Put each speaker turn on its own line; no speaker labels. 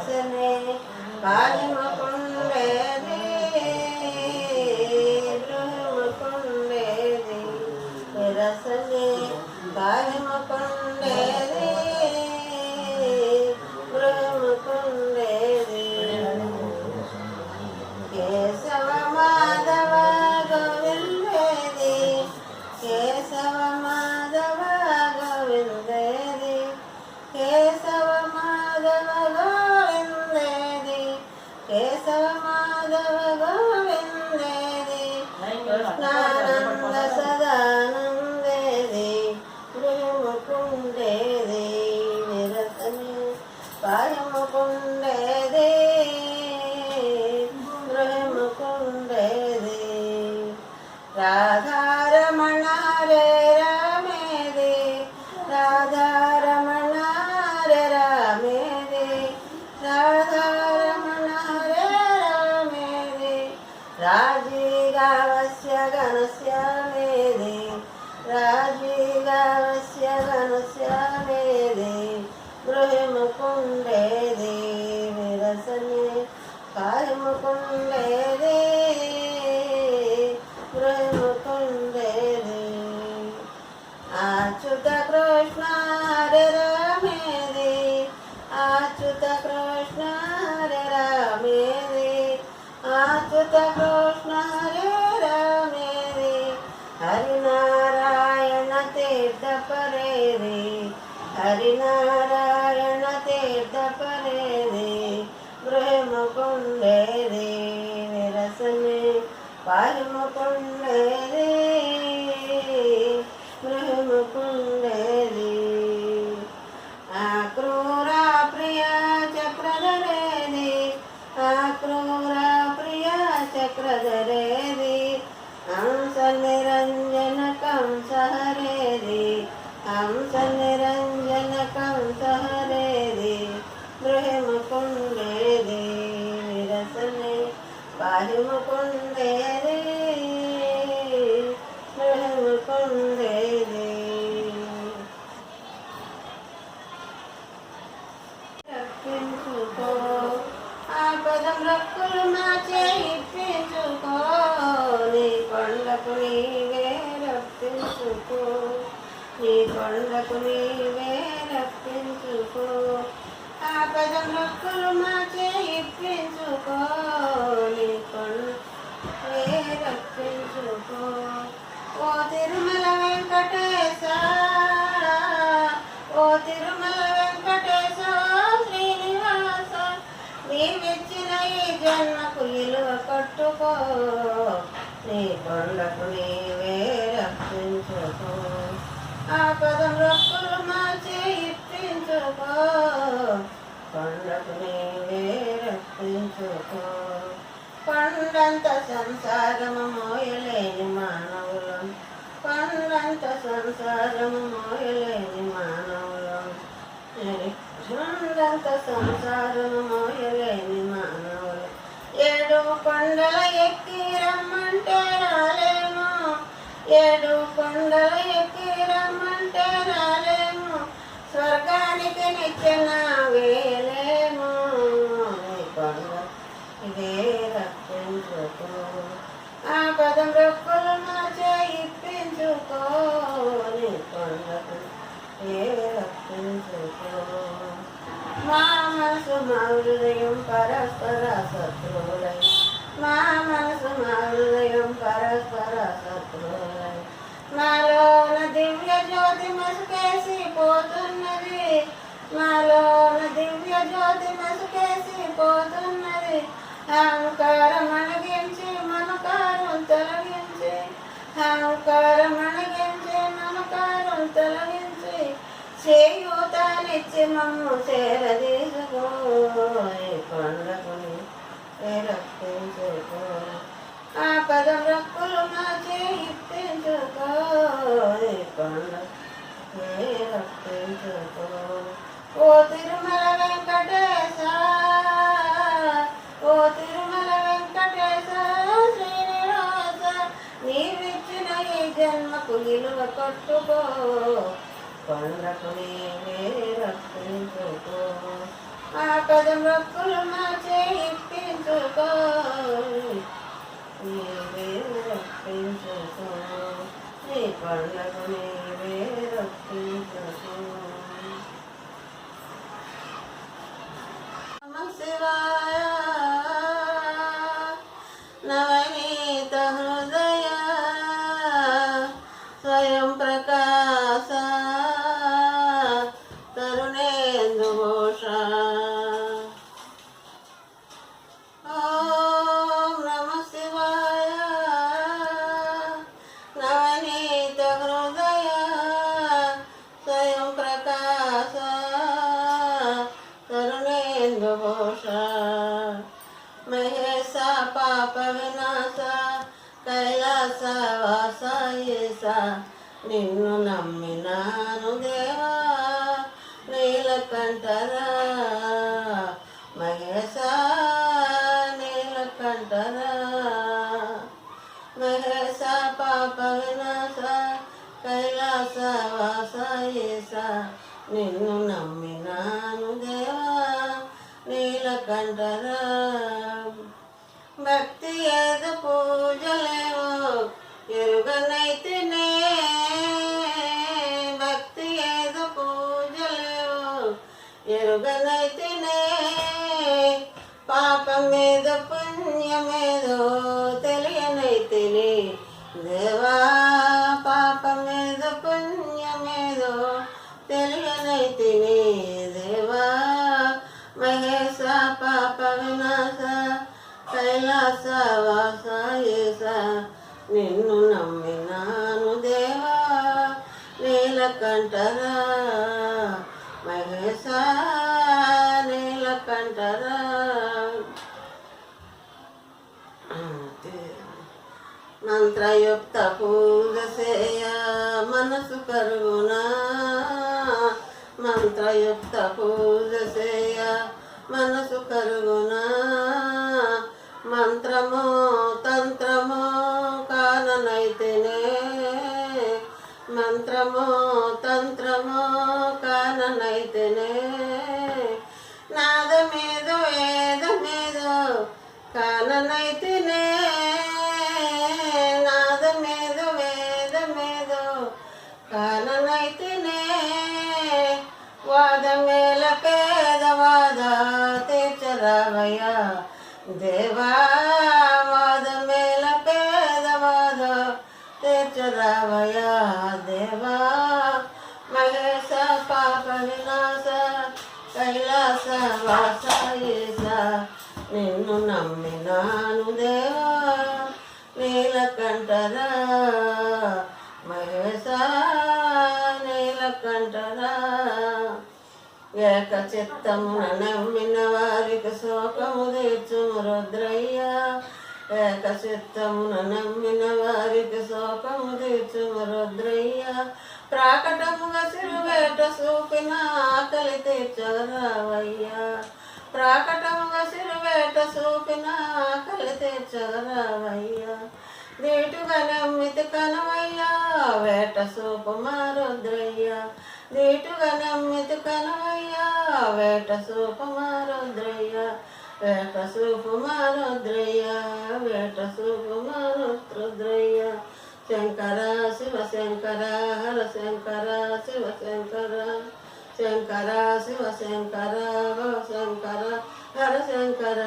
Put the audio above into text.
నిరసనే పాయముకుండేది గృహముకుండేది నిరసనే పాయముకుండేది గృహముకుండేది కేశవ మాధవ గోవిందేది కేశవ మాధవ గోవిందేది కేశవ మాధవ గోవిందేది కేశవ మాధవ గోవిందేది కృష్ణానంద సదానందేది గృహముకుండేది నిరసనే పాయముకుండేది గృహముకుండేది రాధారమణ రే రామేది రాధారమణ రే రామేది రాధారమణ రే రామేది రాజీగావస్య ఘనశ్యామేది రాజీగావస్య ఘనశ్యామేది గృహముకుండేది విరసనే కాయముకుండేది గృహముకుండేది అచ్యుత కృష్ణ హరే రామేది అచ్యుత కృష్ణ హరే రామేది అచ్యుత కృష్ణ హరే రామేది హరినారాయణ తీర్థ పరేది హరినారాయణ తీర్థ పరేది గృహముకుండేది విరసనే పాయముకుండేది గృహముకుండేది అక్రూర ప్రియ చక్రధరేది అక్రూర ప్రియ చక్రధరేది హంస నిరంజన కంస హరేది హంస నిరంజన కంస హరేది గృహముకుండేది విరసనే పాయముకుండేది గృహముకుండేది రప్పించుకో ఆపదం రక్కులు మాచే ఇప్పించుకో నీ కొండకు నీవే రప్పించుకో నీ కొండకు నీవే రప్పించుకో ఆపదం రక్కులు మాచే ఇప్పించుకో నీ కొండవే రప్పించుకో ఓ తిరుమల వెంకటేశ ఓ తిరుమల వెంకటేశ శ్రీనివాస నీవిచ్చిన ఈ జన్మకు విలువ కట్టుకో నీ కొండకు నీవే రక్షించుకో ఆపదం రక్కులు మార్చి ఇప్పించుకో కొండకు నీవే రక్షించుకో కొండంత సంసారము మోయలేని మానవులం కొండంత సంసారము మోయలేని మానవులం కొండంత సంసారము మోయలేని మానవులం ఏడు కొండల ఎక్కి రమ్మంటే రాలేము ఏడు కొండల ఎక్కి రమ్మంటే రాలేము స్వర్గానికి నిచ్చెన వేయలేము కొండ ఇదే రక్షించుకో ఆపదం రొక్కులు మార్చే ఇప్పించుకో నీ కొండకు ఏ రక్షించుకో మా మనసు మా హృదయం పరస్పర శత్రువులై మా మనసు మా హృదయం పరస్పర శత్రువులై మాలోన దివ్య జ్యోతి మసుకేసి పోతున్నది మాలోన దివ్య జ్యోతి మసుకేసి పోతున్నది అహంకారం అణగించి మమకారం తొలగించి అహంకారం అణగించి మమకారం తొలగించి చేయూతానిచ్చి మమ్ము చేరదీసుకో కొండకుని రక్షించుకో ఆపదం రక్కులు మార్చి ఇప్పించుకో కొండ రక్షించుకో ఓ తిరుమల వెంకటేశ ఓ తిరుమల వెంకటేశ శ్రీనివాస నీవిచ్చిన ఈ జన్మకు విలువ కట్టుకో కొండకు నీవే రక్షించుకో ఆ కదమొక్కులు మార్చే ఇప్పించుకో నీవే రప్పించుకో నీ పళ్ళకు నీవే రప్పించుకో. నమః శివాయ నవనీత హృదయ స్వయం ప్రకాశ తరుణేందు ఘోష. ఓం నమః శివాయ నవనీత హృదయ స్వయం ప్రకాశ తరుణేందు ఘోష. మహేశ పాప వినాశ కైలాస వాస ఈశ నిన్ను నమ్మినాను దేవా నీలకంఠరా. మహేశ నీలకంఠరా. మహేశ పాప వినాశ కైలాస వాస ఈశ నిన్ను నమ్మినాను దేవా నీలకంఠరా. భక్తి ఏదో పూజలేవో ఎరుగనైతినే. భక్తి ఏదో పూజలేవో ఎరుగనైతినే. పాపమేదో పుణ్యమేదో తెలియనైతిని దేవా. పాపమేదో పుణ్యమేదో తెలియనైతిని దేవా. మహేశ పాప వినాశ కైలాస వాస ఈశ నిన్ను నమ్మినాను దేవా నీలకంఠరా. మహేశ నీలకంఠరా. మంత్రయుక్త పూజ సేయ మనసు కరుగునా. మంత్రయుక్త పూజ సేయ మనసు కరుగునా. మంత్రమో తంత్రమో కాననైతినే. మంత్రమో తంత్రమో కాననైతినే. నాదమేదో వేదమేదో కాననైతినే. నాదమేదో వేదమేదో కాననైతినే. వాదమేల పేదవాద తీర్చరావయ్యా దేవా. వాదమేల పేదవాద తీర్చరావయ్యా దేవా. మహేశ పాప వినాశ కైలాస వాస ఈశ నిన్ను నమ్మినాను దేవా నీలకంఠరా. మహేశ నీలకంఠరా. ఏక చిత్తమున నమ్మిన వారికి శోకము తీర్చుము రుద్రయ్య. ఏక చిత్తమున నమ్మిన వారికి శోకము తీర్చుము రుద్రయ్య. ప్రాకటముగా సిరువేట చూపిన ఆకలి తీర్చగరావయ్యా. ప్రాకటముగా సిరువేట చూపిన ఆకలి తీర్చగరావయ్యా. నీటుగా నమ్మితి కనవయ్యా వేట చూపుమా రుద్రయ్య. నీటుగా నమ్మితి కనవయ్యా వేట చూపుమా రుద్రయ్య. వేట చూపుమా రుద్రయ్య. వేట చూపుమా రుద్రయ్య. శంకర శివ శంకర హర శంకర శివ శంకర. శంకర శివ శంకర భవ శంకర హర శంకర.